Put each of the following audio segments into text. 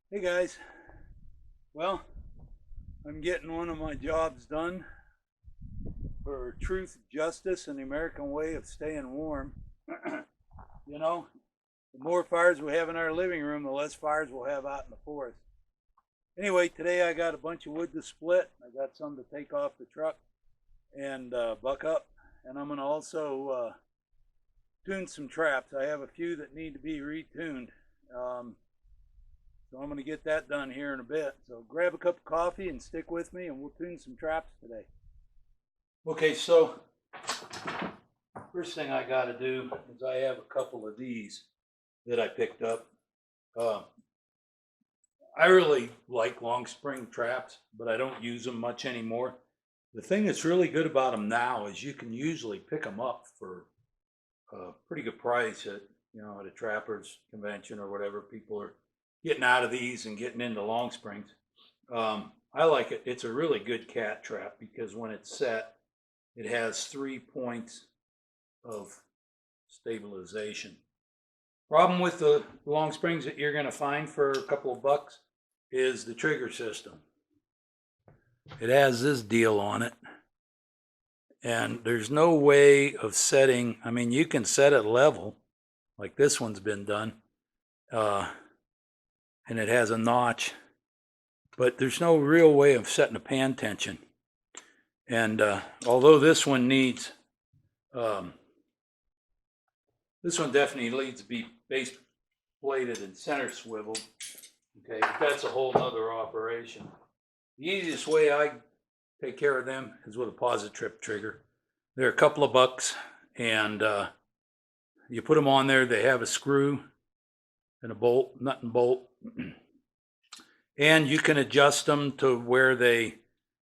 Hey guys, well, I'm getting one of my jobs done for truth, justice, and the American way of staying warm. You know, the more fires we have in our living room, the less fires we'll have out in the forest. Anyway, today I got a bunch of wood to split. I got some to take off the truck and buck up. And I'm going to also tune some traps. I have a few that need to be retuned. So I'm going to get that done here in a bit. So grab a cup of coffee and stick with me and we'll tune some traps today. Okay, so first thing I got to do is I have a couple of these that I picked up. I really like long spring traps, but I don't use them much anymore. The thing that's really good about them now is you can usually pick them up for a pretty good price at a trapper's convention or whatever. People are getting out of these and getting into long springs. I like it. It's a really good cat trap because when it's set, it has 3 points of stabilization. Problem with the long springs that you're going to find for a couple of bucks is the trigger system. It has this deal on it, and there's no way of setting. I mean, you can set it level like this one's been done, and it has a notch, but there's no real way of setting a pan tension. And although this one needs, this one definitely needs to be base plated and center swiveled. Okay, but that's a whole nother operation. The easiest way I take care of them is with a Positrip trigger. They're a couple of bucks, and you put them on there. They have a screw and a bolt, nut and bolt. And you can adjust them to where they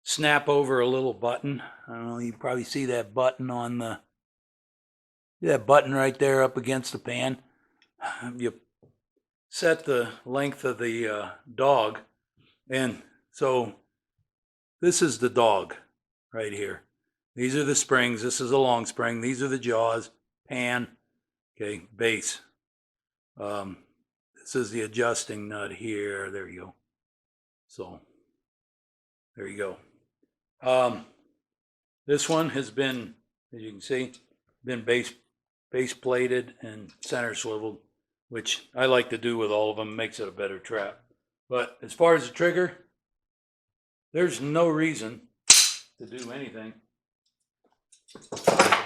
snap over a little button. I don't know, you probably see that button on that button right there up against the pan. You set the length of the dog, and so this is the dog right here. These are the springs. This is a long spring. These are the jaws, pan, okay, base. This is the adjusting nut here. There you go. So there you go. This one has been, as you can see, been base plated and center swiveled, which I like to do with all of them. Makes it a better trap. But as far as the trigger, there's no reason to do anything to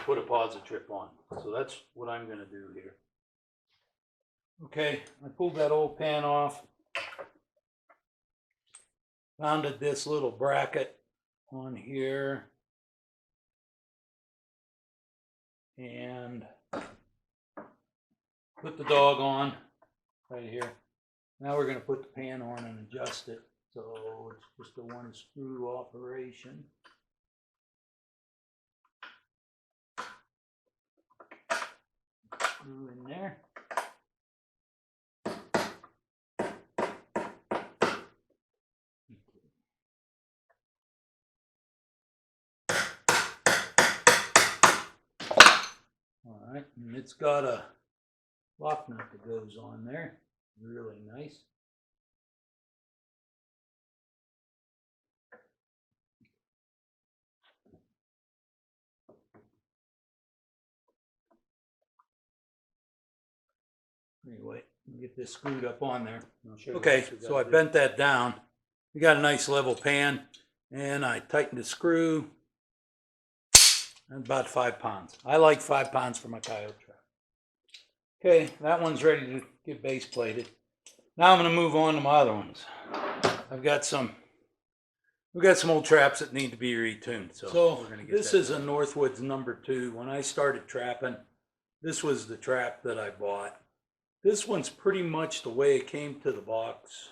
put a Positrip on. So that's what I'm going to do here. Okay, I pulled that old pan off. Mounted this little bracket on here. And put the dog on right here. Now we're going to put the pan on and adjust it. So it's just a one screw operation. Screw in there. All right, and it's got a lock nut that goes on there. Really nice. Anyway, get this screwed up on there. Okay, so I bent that down. We got a nice level pan, and I tightened the screw. About 5 pounds. I like 5 pounds for my coyote trap. Okay, that one's ready to get base plated. Now I'm going to move on to my other ones. We've got some old traps that need to be retuned. So we're going to get this is a Northwoods #2. When I started trapping, this was the trap that I bought. This one's pretty much the way it came to the box,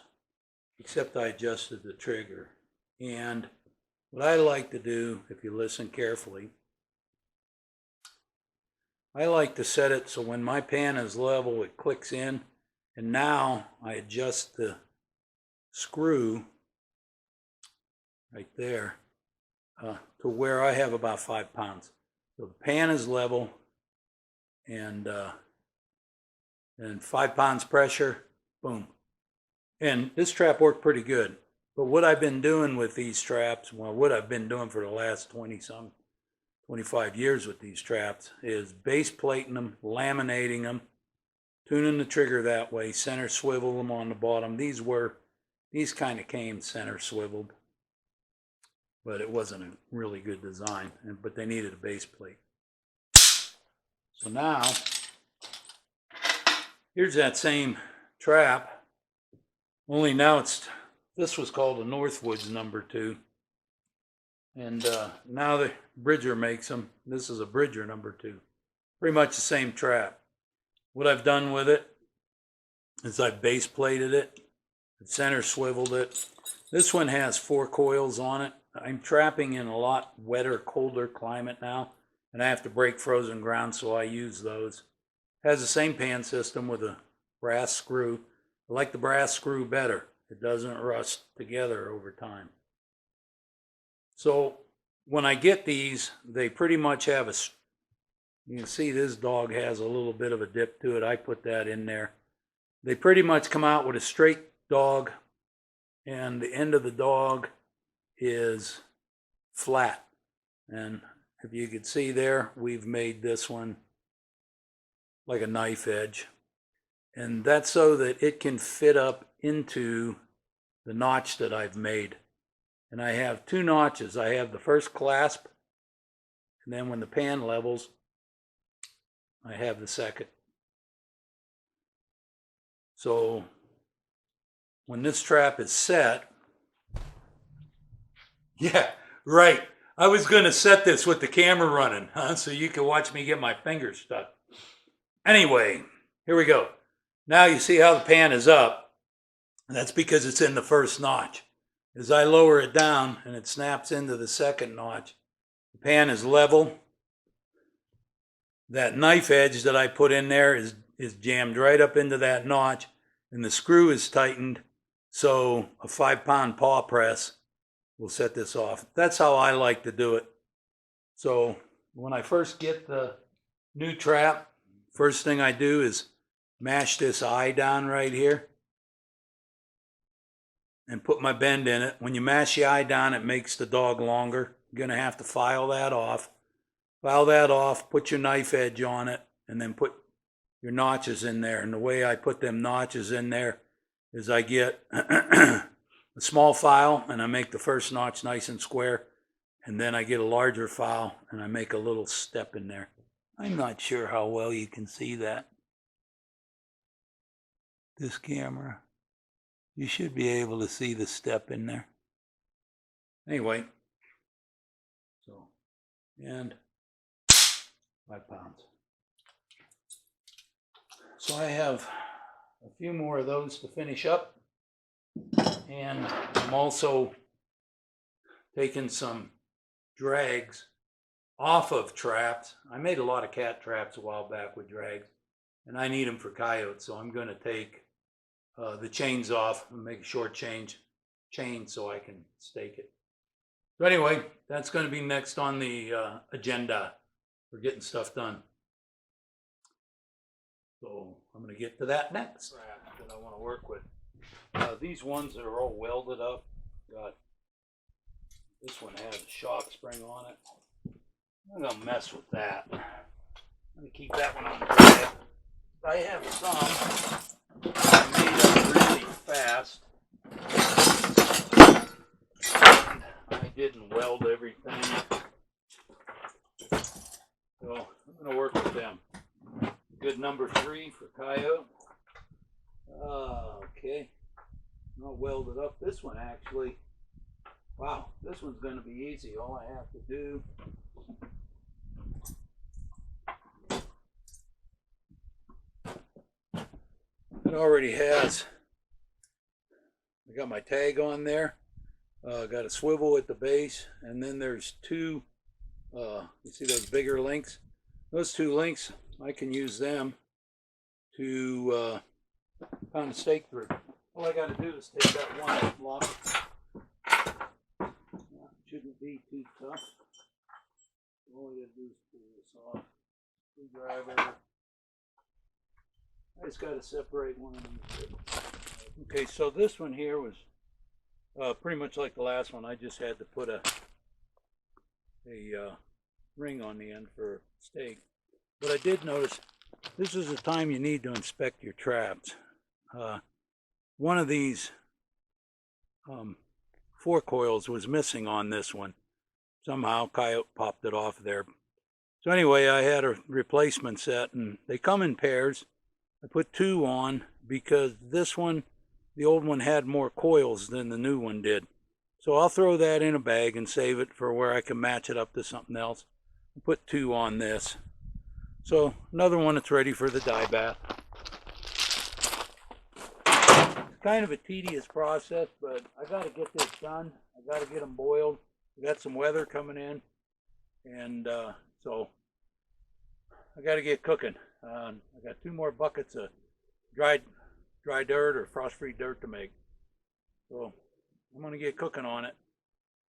except I adjusted the trigger. And what I like to do, if you listen carefully, I like to set it so when my pan is level, it clicks in. And now I adjust the screw right there to where I have about 5 pounds. So the pan is level, and 5 pounds pressure, boom. And this trap worked pretty good. But what I've been doing with these traps, well, what I've been doing for the last 25 years with these traps is base plating them, laminating them, tuning the trigger that way, center swivel them on the bottom. These kind of came center swiveled, but it wasn't a really good design, but they needed a base plate. So now, here's that same trap, only now this was called a Northwoods number 2. And now the Bridger makes them. This is a Bridger number 2. Pretty much the same trap. What I've done with it is I've base plated it, center swiveled it. This one has 4 coils on it. I'm trapping in a lot wetter, colder climate now, and I have to break frozen ground, so I use those. It has the same pan system with a brass screw. I like the brass screw better. It doesn't rust together over time. So when I get these, they pretty much have you can see this dog has a little bit of a dip to it. I put that in there. They pretty much come out with a straight dog, and the end of the dog is flat. And if you can see there, we've made this one like a knife edge. And that's so that it can fit up into the notch that I've made. And I have 2 notches. I have the first clasp, and then when the pan levels, I have the second. So when this trap is set, yeah, right. I was going to set this with the camera running, so you can watch me get my fingers stuck. Anyway, here we go. Now you see how the pan is up. And that's because it's in the first notch. As I lower it down and it snaps into the second notch, the pan is level. That knife edge that I put in there is jammed right up into that notch, and the screw is tightened, so a 5-pound paw press will set this off. That's how I like to do it. So when I first get the new trap, first thing I do is mash this eye down right here and put my bend in it. When you mash the eye down, it makes the dog longer. You're going to have to file that off. File that off, put your knife edge on it, and then put your notches in there. And the way I put them notches in there is I get a small file and I make the first notch nice and square, and then I get a larger file and I make a little step in there. I'm not sure how well you can see that. This camera. You should be able to see the step in there. Anyway, so, and 5 pounds. So I have a few more of those to finish up, and I'm also taking some drags off of traps. I made a lot of cat traps a while back with drags, and I need them for coyotes, so I'm going to take the chains off and make a short chain so I can stake it. So anyway, that's going to be next on the agenda for getting stuff done. So I'm going to get to that next that I want to work with. These ones that are all welded up, this one has a shock spring on it. I'm going to mess with that. I'm going to keep that one on the drive. I have some I made up really fast, and I didn't weld everything, so I'm going to work with them. Good number 3 for coyote. Okay, I'll weld it up. This one actually, wow, this one's going to be easy. All I have to do it already has, I got my tag on there, got a swivel at the base, and then there's 2, you see those bigger links? Those 2 links, I can use them to pound a stake through. All I got to do is take that one lock. Shouldn't be too tough. All I got to do is pull this off. Screwdriver. I just got to separate one of these. Okay, so this one here was pretty much like the last one. I just had to put a ring on the end for a stake. But I did notice this is the time you need to inspect your traps. One of these 4 coils was missing on this one. Somehow Coyote popped it off there. So anyway, I had a replacement set, and they come in pairs. I put 2 on because this one, the old one, had more coils than the new one did. So I'll throw that in a bag and save it for where I can match it up to something else. Put 2 on this. So another one that's ready for the dye bath. It's kind of a tedious process, but I got to get this done. I got to get them boiled. We got some weather coming in, and so I got to get cooking. I got 2 more buckets of dry dirt or frost-free dirt to make. So I'm going to get cooking on it.